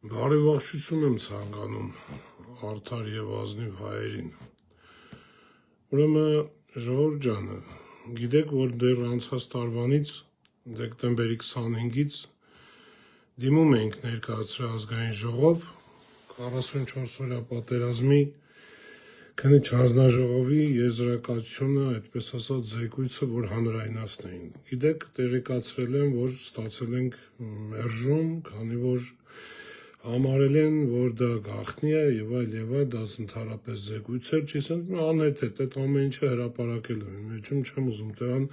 Բարեբախտություն եմ ցանկանում արդար եւ ազնիվ հայերին։ Ուրեմն ժողովուրդ ջան, գիտեք, որ դեռ անցած տարվանից դեկտեմբերի 25-ից դիմում ենք ներկայացրել ազգային ժողով 44 օրյա պատերազմի քննիչ հանձնաժողովի եզրակացությունը, այդպես ասած, զեկույցը, որ հանրայնացնեին։ Գիտեք, տեղեկացրել եմ, որ ստացել ենք մերժում, քանի որ համարել են, որ դա գաղտնի է եւ այլ, դա ընդհանրապես զեկույց էր, չիսենք անհետ այդ ամեն ինչը հրապարակել եմ, մեջում չեմ ուզում դրան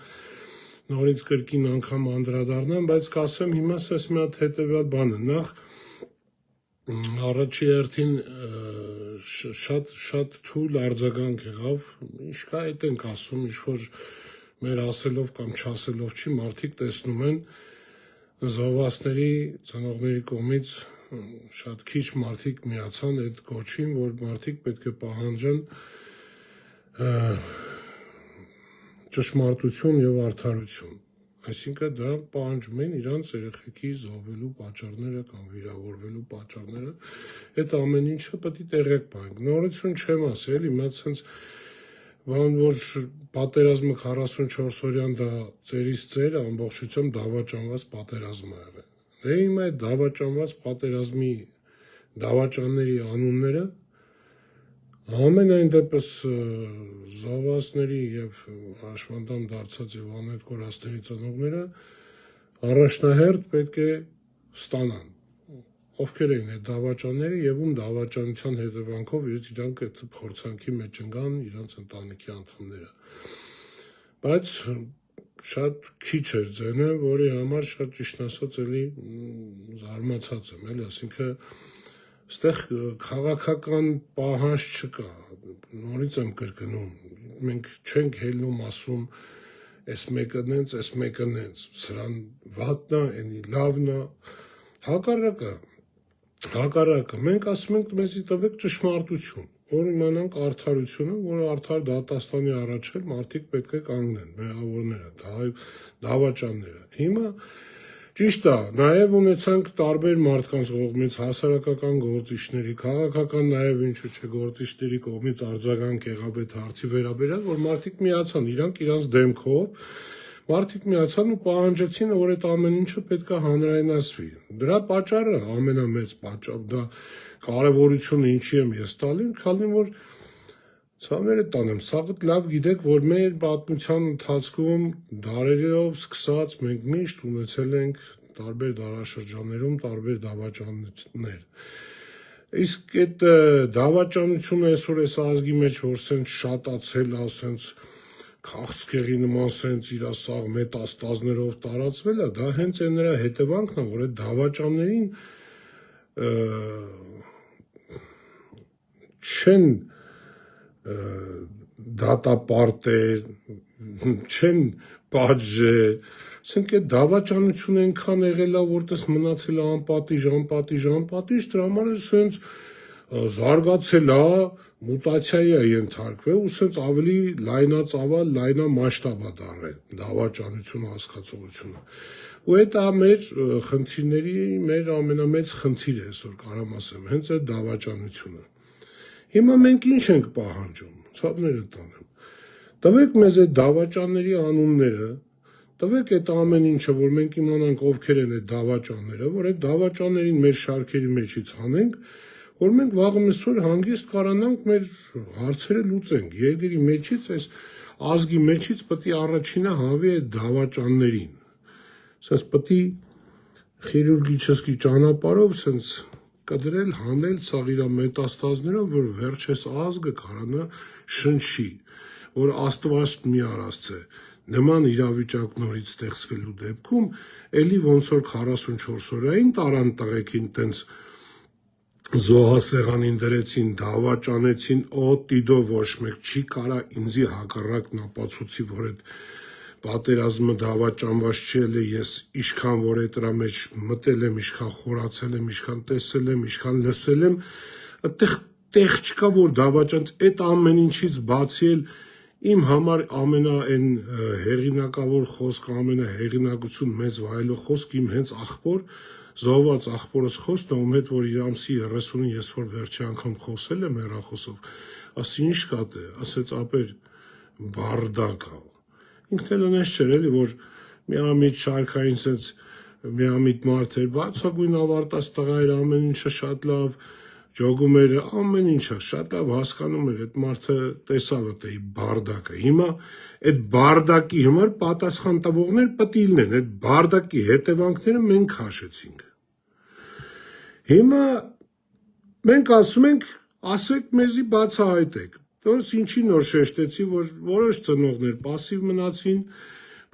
նորից կրկին անգամ անդրադառնամ, բայց կասեմ հիմա ասես մի հատ հետեւյալ բանը, նախ առաջի հերթին շատ թույլ արձագանք եղավ, ինչ կա այդ ենք ասում, ինչ որ մեր ասելով կամ չասելով չի, մարդիկ տեսնում են զոհվածների ծնողների կողմից շատ քիչ մարդիկ միացան այդ կոչին, որ մարդիկ պետք է պահանջեն ճշմարտություն եւ արդարություն։ Այսինքն դրանք պահանջում են իրանց երեխեքի զոհվելու պատճառները կամ վիրավորվելու պատճառները, այդ ամեն ինչը պետք է տեղյակ բանք։ Նորություն չեմ ասել, հիմա ցենց բան որ պատերազմը 44 օրյան դա ծերից ծեր ամբողջությամբ դավաճանված պատերազմ է եղել։ Հիմա այդ դավաճանված պատերազմի դավաճանների անունները ամենայն դեպս զոհվածների եւ հաշմանդամ դարձած եւ անհետ կորածների ծնողները առաջնահերթ պետք է ստանան։ Ովքեր են այդ դավաճանները եւ ում դավաճանության հետևանքով իրանք այդ փորձանքի մեջ ընկան իրանց ընտանիքի անդամները։ Բայց շատ քիչ էր ձենը, որի համար շատ ճիշտ ասած էլի զարմացած եմ, էլի, ասինքն այստեղ քաղաքական պահանջ չկա, նորից եմ կրկնում, մենք չենք ելնում ասում այս մեկը նենց, այս մեկը նենց, սրան վատն է, էնի լավն է, հակառակը, մենք ասում ենք մեզի տվեք ճշմարտություն, որ իմանանք արդարությունը, որ արդար դատաստանի առաջ էլ մարդիկ պետք է կանգնեն, մեղավորները, դավաճանները։ Հիմա ճիշտ է, նաև ունեցանք տարբեր մարդկանց կողմից հասարակական գործիչների, քաղաքական նաև ինչու՞ չէ գործիչների կողմից արձագանք եղավ այդ հարցի վերաբերյալ, որ մարդիկ միացան, իրանք իրանց դեմքով մարդիկ միացան ու պահանջեցին, որ այդ ամեն ինչը պետք է հանրայնացվի։ Դրա պատճառը ամենամեծ պատճառ, դա կարևորությունը ինչի եմ ես տալին, քանի որ ցավները տանեմ, սաղ լավ գիտեք, որ մեր պատմության ընթացքում դարերով սկսած մենք միշտ ունեցել ենք տարբեր դարաշրջաններում տարբեր դավաճանություններ։ Իսկ այդ դավաճանությունը այսօր այս ազգի մեջ որ սենց շատացել է, սենց քաղցկեղի նման սենց իր սաղ մետաստազներով տարածվել է, դա հենց է նրա հետևանքն է, որ այդ դավաճաններին չեն դատապարտել, չեն պատժել, ասենք այդ դավաճանությունը այնքան եղել է, որտես մնացել է անպատիժ, դրա համար սենց զարգացել է, մուտացիայի է ենթարկվել ու սենց ավելի լայնածավալ, լայնամասշտաբ է դառել դավաճանություն հասկացողությունը։ Ու այդ մեր խնդիրների մեր ամենամեծ խնդիրը այսօր կարամ ասեմ, հենց այդ դավաճանությունը։ Հիմա մենք ինչ ենք պահանջում, ցավները տանեմ։ Տվեք մեզ այդ դավաճանների անունները, տվեք այդ ամեն ինչը, որ մենք իմանանք ովքեր են այդ դավաճանները, որ այդ դավաճաններին մեր շարքերի մեջից հանենք, որ մենք վաղը մսօր հանգիստ կարանանք մեր հարցերը լուծենք։ Երկրի մեջից այս ազգի մեջից պետք է առաջինը հանվի այդ դավաճաններին։ Սենց պետք է խիրուրգիչեսկի ճանապարհով սենց կդրել, հանել սաղ իր մետաստազներով, որ վերջես ազգը կարանա շնչի, որ Աստված մի արածե նման իրավիճակ նորից ստեղծվելու դեպքում էլի ոնց որ 44 օրային տարան տղեկին տենց զոհասեղանին դրեցին, դավաճանեցին, օտիդո ոչ մեկ չի կարա ինձի հակառակն ապացուցի, որ այդ պատերազմը դավաճանված չի ել ես ինչքան որ այդ դրա մեջ մտել եմ, ինչքան խորացել եմ, ինչքան տեսել եմ, ինչքան լսել եմ, այդտեղ տեղ չկա որ դավաճանց այդ ամեն ինչից բացի էլ իմ համար ամենաայն հեղինակավոր խոսք, ամենահեղինակություն մեծ վայելող խոսք իմ հենց աղբոր, զոհված աղբորս խոսքն ում հետ որ իր ամսի 30-ին ես որ վերջի անգամ խոսել եմ հեռախոսով, ասի ինչ կա դե, ասեց ապեր բարդակ ա։ Ինքն էլ այնպես չէր էլի որ միամիտ շարքային sense միամիտ մարդ էր, բացագույն ավարտած տղա էր, ամեն ինչը շատ լավ ջոգում էր, ամեն ինչը շատ լավ հասկանում էր, այդ մարդը տեսավ այդ բարդակը։ Հիմա այդ բարդակի համար պատասխան տվողներ պետք է լինեն, այդ բարդակի հետևանքները մենք քաշեցինք։ Հիմա մենք ասում ենք, ասեք մեզի բացահայտեք։ Դուրս ինչի նոր շեշտեցի, որ որոշ ծնողներ пассив մնացին,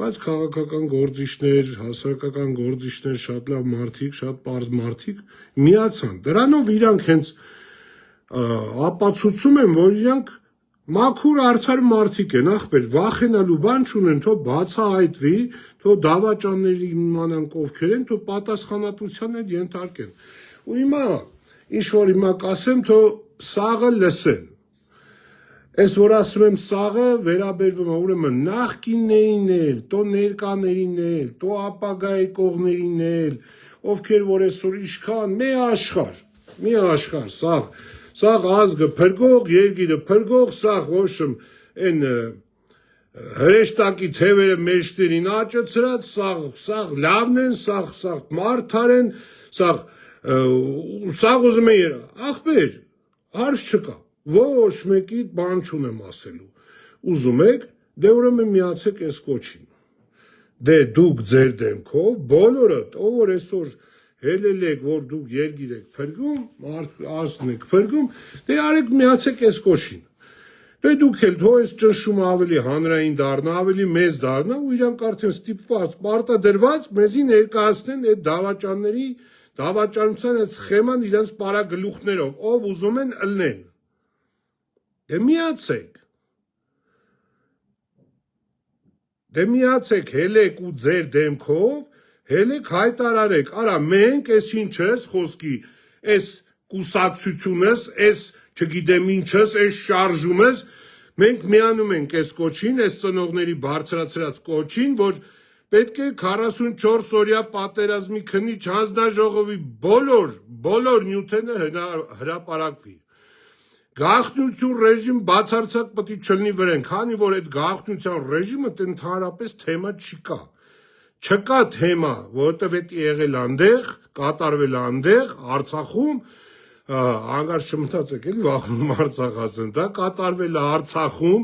բայց քաղաքական գործիչներ, հասարակական գործիչներ, շատ լավ մարդիկ, շատ པարզ մարդիկ միացան։ Դրանով իրանք հենց ապացուցում են, որ իրանք մաքուր արդար մարդիկ են, ախպեր, վախենալու բան չունեն, թող բացահայտվի, թող դավաճանների իմանանք ովքեր են, թող պատասխանատվության հետ ենթարկեն։ Ու հիմա ինչ որ հիմա կասեմ, թող սաղը լսեն։ Այս որ ասում եմ սաղը վերաբերվում է ուրեմն նախկիններին էլ, տո ներկաներին էլ, տո ապագայի կողմերին էլ, ովքեր որ այսօր իշխան, մի աշխարհ, սաղ ազգը փրկող, երկիրը փրկող, սաղ ոչմ այն հրեշտակի թևերը մեջտերին աճեցրած, սաղ լավն են, սաղ մարդար են, սաղ ուզում են ախպեր, հարց չկա։ Ոչ մեկի բան չունեմ ասելու։ Ուզում եք, դե ուրեմն միացեք այս կոչին։ Դե դուք ձեր դեմքով բոլորդ, ով որ այսօր հելել եք, որ դուք երկիր եք փրկում, ազգն եք փրկում, դե արեք միացեք այս կոչին։ Դե դուք էլ թող այս ճնշումը ավելի հանրային դառնա, ավելի մեծ դառնա ու իրանք արդեն ստիպված, պարտադրված մեզի ներկայացնեն այդ դավաճանների, դավաճանության այդ սխեման իրենց պարագլուխներով, ով ուզում են ըլնեն։ Դե միացեք, հելեք ու ձեր դեմքով, հելեք հայտարարեք, արա մենք այս ինչես խոսքի, այս կուսակցությունս, այս չգիտեմ ինչս, այս շարժումս, մենք միանում ենք այս կոչին, այս ծնողների բարձրացրած կոչին, որ պետք է 44 օրյա պատերազմի քննիչ հանձնաժողովի բոլոր նյութերը հրապարակվի։ Գաղտնիություն ռեժիմ բացարձակ պետք է չլինի վրեն, քանի որ այդ գաղտնիության ռեժիմը ընդհանրապես թեմա չկա։ Չկա թեմա, որովհետև այդ եղել այնտեղ, կատարվել այնտեղ, Արցախում, հանգարց չմտածեք էլի վախենում Արցախ ասեն, դա կատարվել է Արցախում,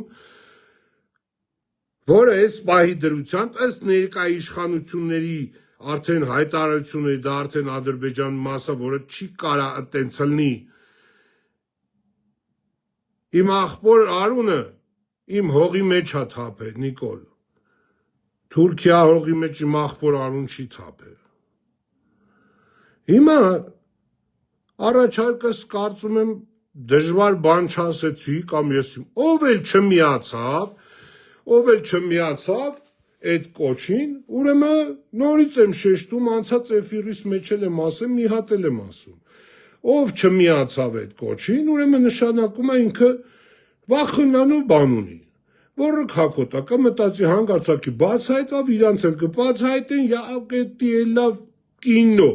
որը այս պահի դրությամբ ըստ ներկա իշխանությունների արդեն հայտարարությունների, դա արդեն Ադրբեջանի մասը, որը չի կարա այտենց լինի։ Իմ աղբոր Արունը իմ հողի մեջ է թափել, Նիկոլ։ Թուրքիա հողի մեջ իմ աղբոր Արուն չի թափել։ Հիմա առաջարկս կարծում եմ դժվար բան չասեցի կամ ես ով էլ չմիացավ այդ կոչին, ուրեմն նորից եմ շեշտում, անցած էֆիրիս մեջ եմ ասել, մի հատ եմ ասում։ Ով չմիացավ այդ կոչին, ուրեմն նշանակում է ինքը վախենալու բան ունի, որը քակոտակը մտածի հանգարցակի բացահայտավ, իրանց էլ կբացահայտեն, յակետի էլ լավ կինո։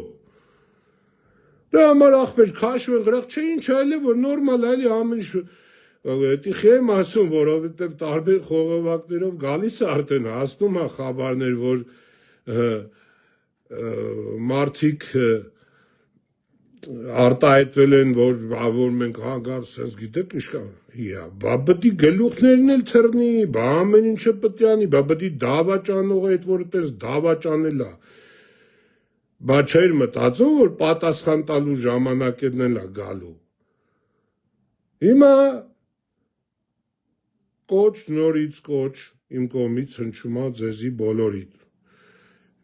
Դրա համար ախպեր քաշվել գրախ, չէ ինչ այլ է, որ նորմալ այլ է ամեն ինչ, տիխի եմ ասում, որովհետև տարբեր խողովակներով գալիս է արդեն հասնում է խաբարներ, որ մարդիկ արտահայտվել են, որ մենք հանգարց sense գիտեք ինչ կա, բա պետք է գլուխներն էլ թռնի, բա ամեն ինչը պետք է անի, բա պետք է դավաճանողը այդ որ այդպես դավաճանել է, բա չէր մտածում, որ պատասխան տալու ժամանակերն էլ է գալու։ Հիմա կոչ, նորից կոչ, իմ կողմից հնչում է ձեզի բոլորիդ։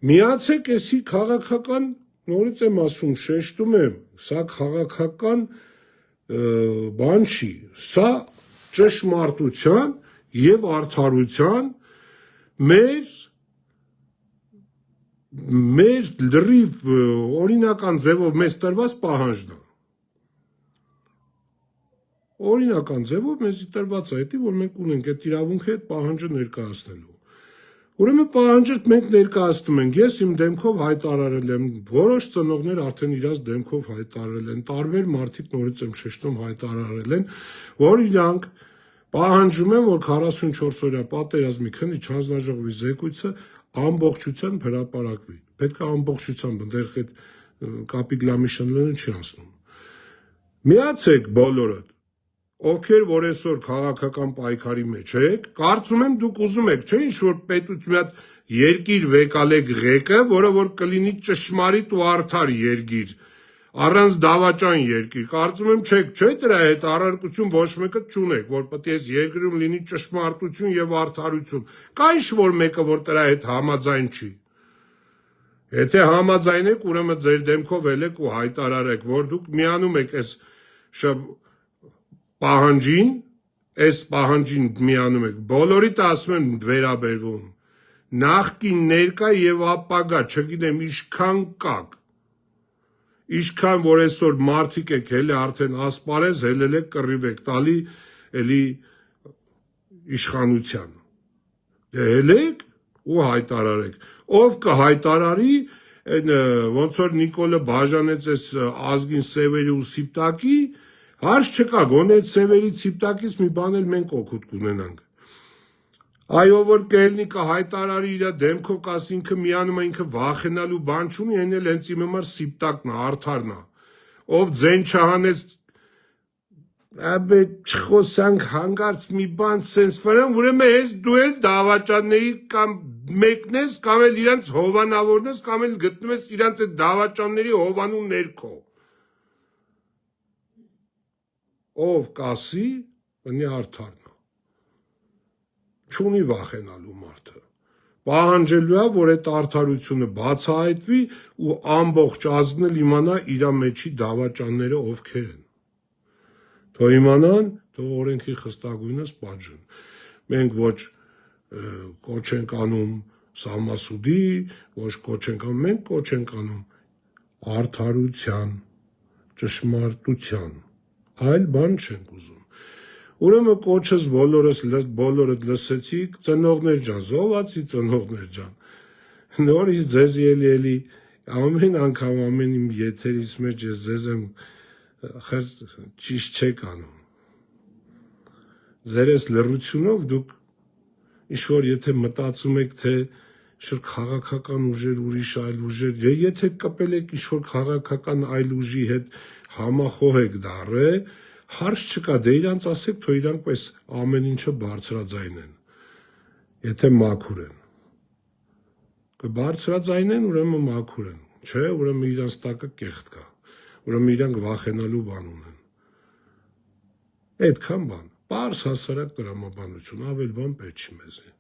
Միացեք էսի քաղաքական, նորից եմ ասում, շեշտում եմ, սա քաղաքական բան չի, սա ճշմարտության եւ արդարության մեր լրիվ օրինական ձևով մեզ տրված պահանջն է։ օրինական ձևով մեզ տրված է դա, որ մենք ունենք այդ իրավունքը այդ պահանջը ներկայացնելու։ Ուրեմն պահանջը մենք ներկայացնում ենք, ես իմ դեմքով հայտարարել եմ, որոշ ծնողներ արդեն իրաց դեմքով հայտարարել են, տարբեր մարդիկ նորից եմ շեշտում հայտարարել են, որ իրանք պահանջում են, որ 44-օրյա պատերազմի քննիչ հանձնաժողովի զեկույցը ամբողջությամբ հրապարակվի։ Պետք է ամբողջությամբ, այնտեղ այդ կապիտլամիշնները չի անցնում։ Միացեք բոլորը, ովքեր որ այսօր քաղաքական պայքարի մեջ եք, կարծում եմ դուք ուզում եք, չէ՞ ինչ-որ պետություն երկիր վեկալեք ղեկը, որը որ կլինի ճշմարիտ ու արդար երկիր, առանց դավաճան երկիր, կարծում եմ չեք, չէ՞ դրա հետ առարկություն ոչ մեկը չունեք, որ պետք է այս երկրում լինի ճշմարտություն եւ արդարություն, կա ինչ-որ մեկը, որ դրա հետ համաձայն չի։ Եթե համաձայն եք, ուրեմն ձեր դեմքով ելեք ու հայտարարեք, որ դուք միանում եք այս պահանջին, այս պահանջին միանում եք, բոլորիդ ասում եմ վերաբերվում, նախկին ներկա եւ ապագա, չգիտեմ, ինչքան կակ, ինչքան որ այսօր մարդիկ եք հելը արդեն ասպարեզ, հելել եք կռիվ եք տալի էլի իշխանության, դե հելեք ու հայտարարեք, ով կհայտարարի, ոնց որ Նիկոլը բաժանեց այս ազգին սևերի ու սիպտակի, հարց չկա, գոնե այդ սևերի սիպտակից մի բան էլ մենք օգուտ կունենանք։ Այո, որ կելնի կհայտարարի իր դեմքով կասի ինքը միանում է, ինքը վախենալու բան չունի, այն էլ հենց իմ համար սիպտակն է, արդարն է։ Ով ձեն չհանեց, չխոսանք հանգարց մի բան սենց վրան, ուրեմն ես դու էլ դավաճանների կամ մեկն ես, կամ էլ իրանց հովանավորն ես, կամ էլ գտնվում ես իրանց այդ դավաճանների հովանու ներքո։ Ով կասի, բնի արդարն է, չունի վախենալու մարդը, պահանջելու է, որ այդ արդարությունը բացահայտվի ու ամբողջ ազգն էլ իմանա իր մեջի դավաճանները ովքեր են, թող իմանան, թող օրենքի խստագույնս պատժեն, մենք ոչ կոչ ենք անում սահմասուդի, ոչ կոչ ենք անում, մենք կոչ ենք անում արդարության, ճշմարտության, այլ բան չենք ուզում։ Ուրեմն կոչս բոլորդ լսեցիք, ծնողներ ջան, զոհվածի ծնողներ ջան, նորից ձեզ էլի ամեն անգամ ամեն իմ եթերից մեջ ես ձեզ եմ ճիշտ չեք անում։ Ձեր այս լռությունով դուք ինչ-որ եթե մտածում եք, թե ինչ-որ քաղաքական ուժեր, ուրիշ այլ ուժեր, եթե կպել եք ինչ-որ քաղաքական այլ ուժի հետ համախոհ եք դառը, հարց չկա, դե իրանց ասեք, թող իրանք պես ամեն ինչը բարձրաձայնեն, եթե մաքուր են, կբարձրաձայնեն, ուրեմն մաքուր են, չէ, ուրեմն իրանց տակը կեղտ կա, ուրեմն իրանք վախենալու բան ունեն, այդքան բան, պարզ հասարակ տրամաբանություն, ավել բան պետք չի մեզի,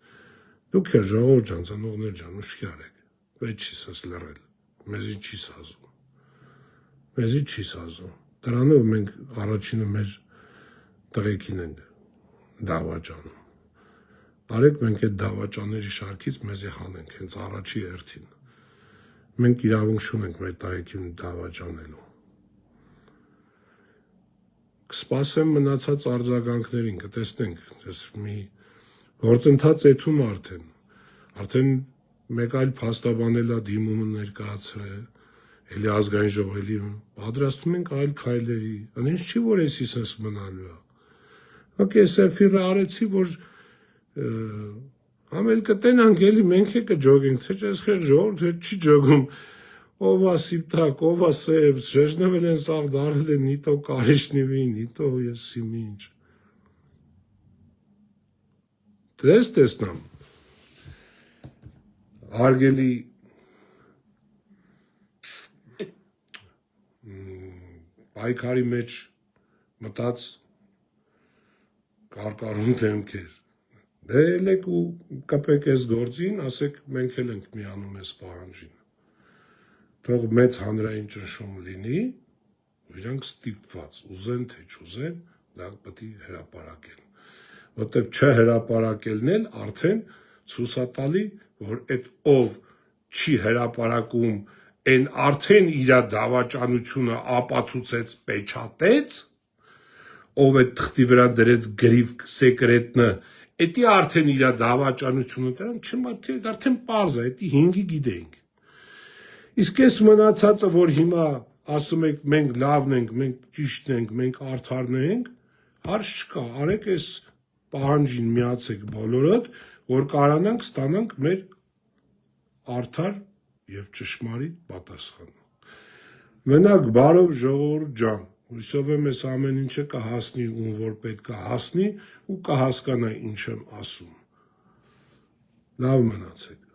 դուք էլ ժողովուրդ ջան, ծնողներ ջան, ուշքի արեք, պետք չի սենց լռել, մեզի չի սազում, մեզի չի սազում, դրանով մենք առաջինը մեր տղեկին ենք դավաճանում, արեք մենք այդ դավաճանների շարքից մեզի հանենք, հենց առաջի հերթին, մենք իրավունք չունենք մեր տղեկին դավաճանելու, կսպասեմ մնացած արձագանքներին, կտեսնենք, ես մի գործընթաց էթում արդեն մեկ այլ փաստաբանել է դիմումը ներկայացրել, էլի ազգային ժողովի պատրաստում ենք այլ քայլերի, այնց չի որ էսի սենց մնալու է, ok սեֆիրը արեցի, որ ամել կտենանք էլի մենք է կջոգենք, թե չես խեղ ժողորդ հետ չի ջոգում, ով է սիպտակ, ով է սև, ժեժնվել են սաղ դարել են, նիտո կարիշնիվի, նիտո եսի մինչ, տեսնամ, հարգելի պայքարի մեջ մտած կարկարուն դեմքեր, դե ելեք ու կպեք այս գործին, ասեք մենք էլ ենք միանում այս պահանջին, թող մեծ հանրային ճնշում լինի, ու իրանք ստիպված, ուզեն թե չուզեն, դա պետք է հրապարակեն, որտեղ չհրապարակելն էլ արդեն ցույցատալի, որ այդ ով չի հրապարակում, այն արդեն իր դավաճանությունը ապացուցեց, պեչատեց, ով է թղթի վրա դրեց գրիվ սեկրետնը, էդի արդեն իր դավաճանությունը դրան չմա թե արդեն պարզ է, էդի 5-ի գիտենք։ Իսկ այս մնացածը, որ հիմա ասում եք մենք լավն ենք, մենք ճիշտն ենք, մենք արդարն ենք, հարց չկա, արեք այս պահանջին միացեք բոլորդ, որ կարողանանք ստանանք մեր արդար եւ ճշմարիտ պատասխանը։ Մենակ բարով ժողովուրդ ջան, հույսով եմ այս ամեն ինչը կհասնի ում որ պետք է հասնի ու կհասկանա ինչ եմ ասում։ Լավ մնացեք։